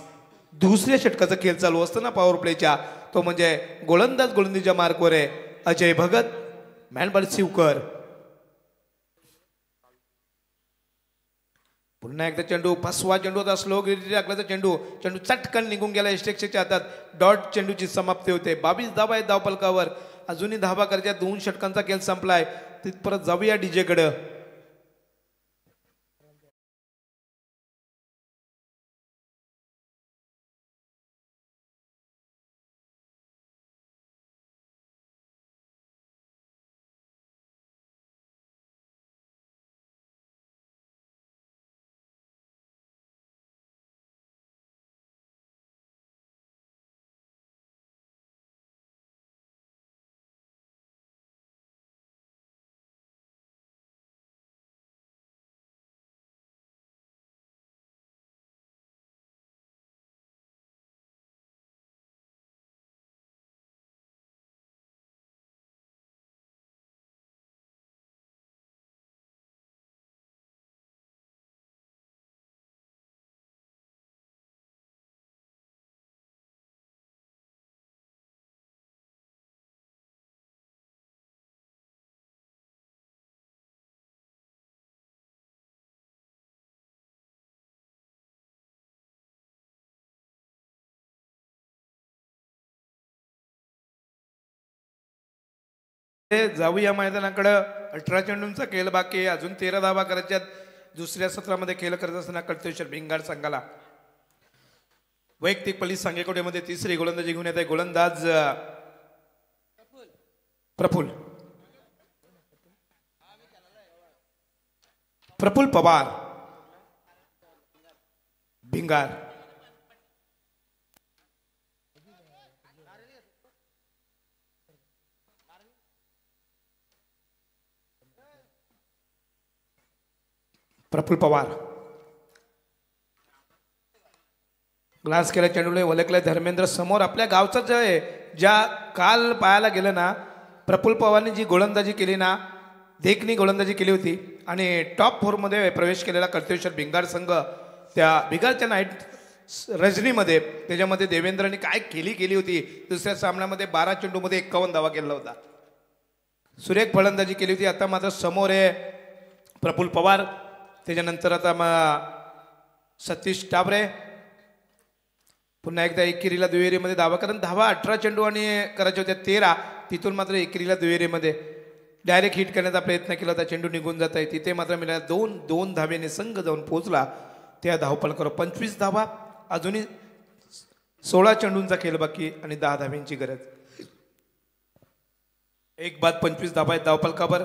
दुसऱ्या षटकाचा खेळ चालू असताना पॉवर प्लेच्या तो म्हणजे गोलंदाजीच्या मार्कवर आहे अजय भगत. मॅनबॉल शिवकर. पुन्हा एकदा चेंडू. फसवा चेंडू होता. स्लो टाकल्याचा चेंडू चटकन निघून गेला एस्टेक्सच्या हातात. डॉट चेंडूची समाप्ती होते. 22 धावा आहेत धावपलकावर. अजूनही धावा करायच्या. 2 षटकांचा खेळ संपलाय. तिथपर्यंत जाऊया डीजे कडे. जाऊया मैदानाकडे. 18 चेंडूंचा खेळ बाकी. अजून 13 धावा करायच्यात. दुसऱ्या सत्रामध्ये खेळ करत असताना कल्तेश्वर भिंगार संघाला वैयक्तिक पल्ली सांगेकोट्यामध्ये तिसरी गोलंदाजी घेऊन येत आहे गोलंदाज प्रफुल पवार. भिंगार. प्रफुल पवार. ग्लास केल्या चेंडूला ओळखलंय धर्मेंद्र. समोर आपल्या गावचं जे आहे ज्या काल पाहायला गेलं ना प्रफुल पवारने जी गोलंदाजी केली ना देखणी गोलंदाजी केली होती आणि टॉप 4 मध्ये प्रवेश केलेला कल्तेश्वर भिंगार संघ त्या भिंगारच्या नाईट रजनीमध्ये त्याच्यामध्ये देवेंद्रने काय केली होती. दुसऱ्या सामन्यामध्ये 12 चेंडूमध्ये 51 धावा केला होता. सुरेख फलंदाजी केली होती. आता मात्र समोर आहे प्रफुल पवार. त्याच्यानंतर आता सतीश टावरे. पुन्हा एकदा एकेरीला दुहेरीमध्ये धावा. कारण धावा 18 चेंडू आणि करायच्या होत्या 13. तिथून मात्र एकेरीला दुहेरीमध्ये डायरेक्ट हिट करण्याचा प्रयत्न केला होता. चेंडू निघून जात आहे. तिथे मात्र मिळाला 2 धावेने संघ जाऊन पोहोचला त्या धावपलकावर. 25 धावा. अजूनही 16 चेंडूंचा खेळ बाकी आणि 10 धाव्यांची गरज. 1-25 धावा आहेत धावपलकावर.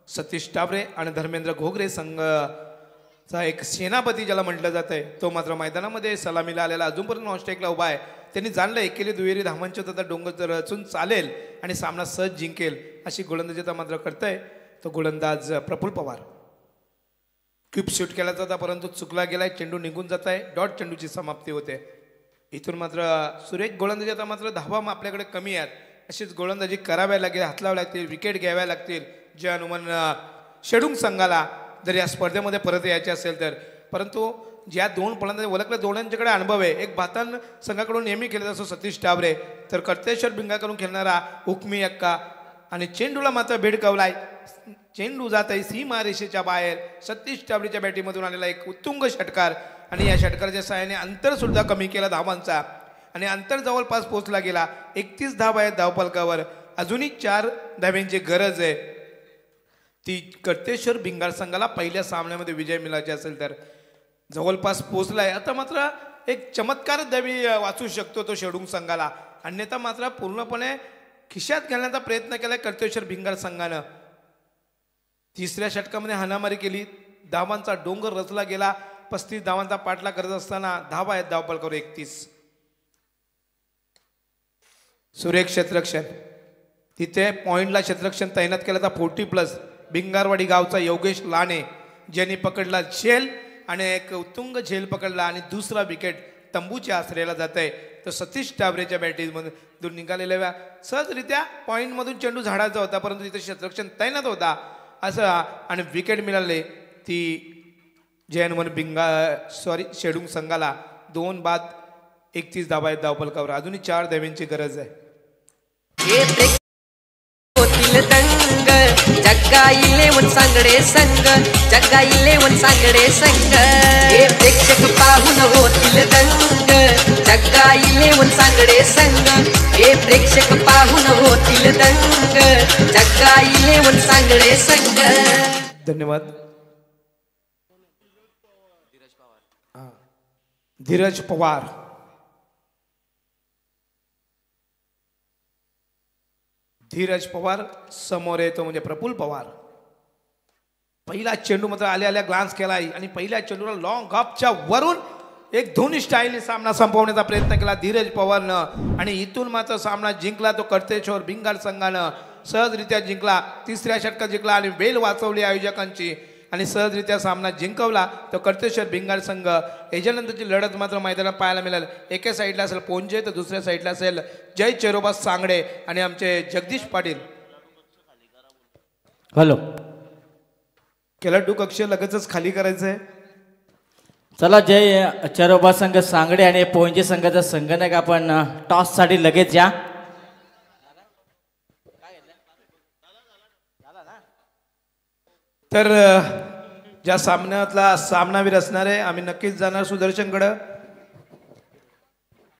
सतीश टावरे आणि धर्मेंद्र घोगरे संघचा एक सेनापती ज्याला म्हटलं जात आहे तो मात्र मैदानामध्ये सलामीला आलेला अजूनपर्यंत नॉनस्ट्राईकला उभा आहे. त्यांनी जाणलं एकेरी दुहेरी धावांच्या आता डोंगर रचून चालेल आणि सामना सहज जिंकेल अशी गोलंदाजी आता मात्र करतोय तो गोलंदाज प्रफुल पवार. क्यूब शूट केला जाता परंतु चुकला गेलाय. चेंडू निघून जात आहे. डॉट चेंडूची समाप्ती होते. इथून मात्र सुरेख गोलंदाजी आता मात्र धावा आपल्याकडे कमी आहेत. अशीच गोलंदाजी कराव्या लागेल. हातलाव्या लागतील. विकेट घ्याव्या लागतील. जय हनुमान षडूंग संघाला जर या स्पर्धेमध्ये परत यायचे असेल तर. परंतु ज्या दोन फलंदाज ओळखल्या दोघांच्याकडे अनुभव आहे. एक भातन संघाकडून नेहमी खेळत असतो सतीश टाबरे, तर कर्तेश्वर भिंगाकडून खेळणारा हुकमी अक्का. आणि चेंडूला मात्र भेडकावलाय. चेंडू जात आहे सीमारेषेच्या बाहेर. सतीश टाबरेच्या बॅटिंगमधून आलेला एक उत्तुंग षटकार आणि या षटकाराच्या सहाय्याने अंतर सुद्धा कमी केला धावांचा आणि अंतर जवळपास पोहोचला गेला. 31 धावा आहेत धावफलकावर. अजूनही 4 धाव्यांची गरज आहे. ती कर्तेश्वर भिंगार संघाला पहिल्या सामन्यामध्ये विजय मिळायचे असेल तर जवळपास पोहोचलाय. आता मात्र एक चमत्कार धावी वाचू शकतो तो शेडूंग संघाला. अन्यथा मात्र पूर्णपणे खिशात घालण्याचा प्रयत्न केलाय कर्तेश्वर भिंगार संघानं. तिसऱ्या षटकामध्ये हाणामारी केली. धावांचा डोंगर रचला गेला. 35 धावांचा पाठला करत असताना धावा आहेत धावफलकावर 31. सुरेख क्षेत्ररक्षण तिथे पॉइंटला क्षेत्ररक्षण तैनात केला तर 40+ भिंगारवाडी गावचा योगेश लाणे ज्यांनी पकडला झेल आणि एक उत्तुंग झेल पकडला आणि दुसरा विकेट तंबूच्या आश्रयाला जात आहे. तर सतीश टाबरेच्या बॅटिंगमधून निघालेल्या सहजरित्या पॉईंटमधून चेंडू झाडाचा होता परंतु तिथे क्षेत्ररक्षण तैनात होता असं आणि विकेट मिळाले. ती जयनमन शेडूंग संघाला 2 बाद 31 धावा आहेत धावफलकावर. अजूनही 4 धाव्यांची गरज आहे. जग्गाईले वन सांगडे संग जग्गाईले वन सांगडे संग हे प्रेक्षक पाहून होतील दंग जग्गाईले वन सांगडे संग हे प्रेक्षक पाहून होतील दंग जग्गाईले वन सांगडे संग. धन्यवाद. धीरज पवार. धीरज पवार समोर येतो म्हणजे प्रफुल्ल पवार. पहिला चेंडू मात्र आल्या ग्लान्स केलाय आणि पहिल्या चेंडूला लॉंग ऑफच्या वरून एक धोनी स्टाईलने सामना संपवण्याचा प्रयत्न केला धीरज पवारनं आणि इथून मात्र सामना जिंकला तो कर्तेश्वर भिंगार संघानं. सहजरित्या जिंकला. तिसऱ्या षटकात जिंकला आणि वेल वाचवली आयोजकांची आणि सहजरित्या सामना जिंकवला तो कर्तेश्वर भिंगार संघ. याच्यानंतरची लढत मात्र मैदानात पाहायला मिळेल. एका साईडला असेल पोंजे तर दुसऱ्या साईडला असेल जय चेरोबा सांगडे आणि आमचे जगदीश पाटील. हॅलो खेळाडू कक्ष लगेचच खाली करायचंय. चला जय चरोबा संघ सांगडे आणि पोंजे संघाचा संगणक आपण टॉस साठी लगेच या. तर ज्या सामन्यातला सामनावीर असणार आहे आम्ही नक्कीच जाणार सुदर्शनकडं.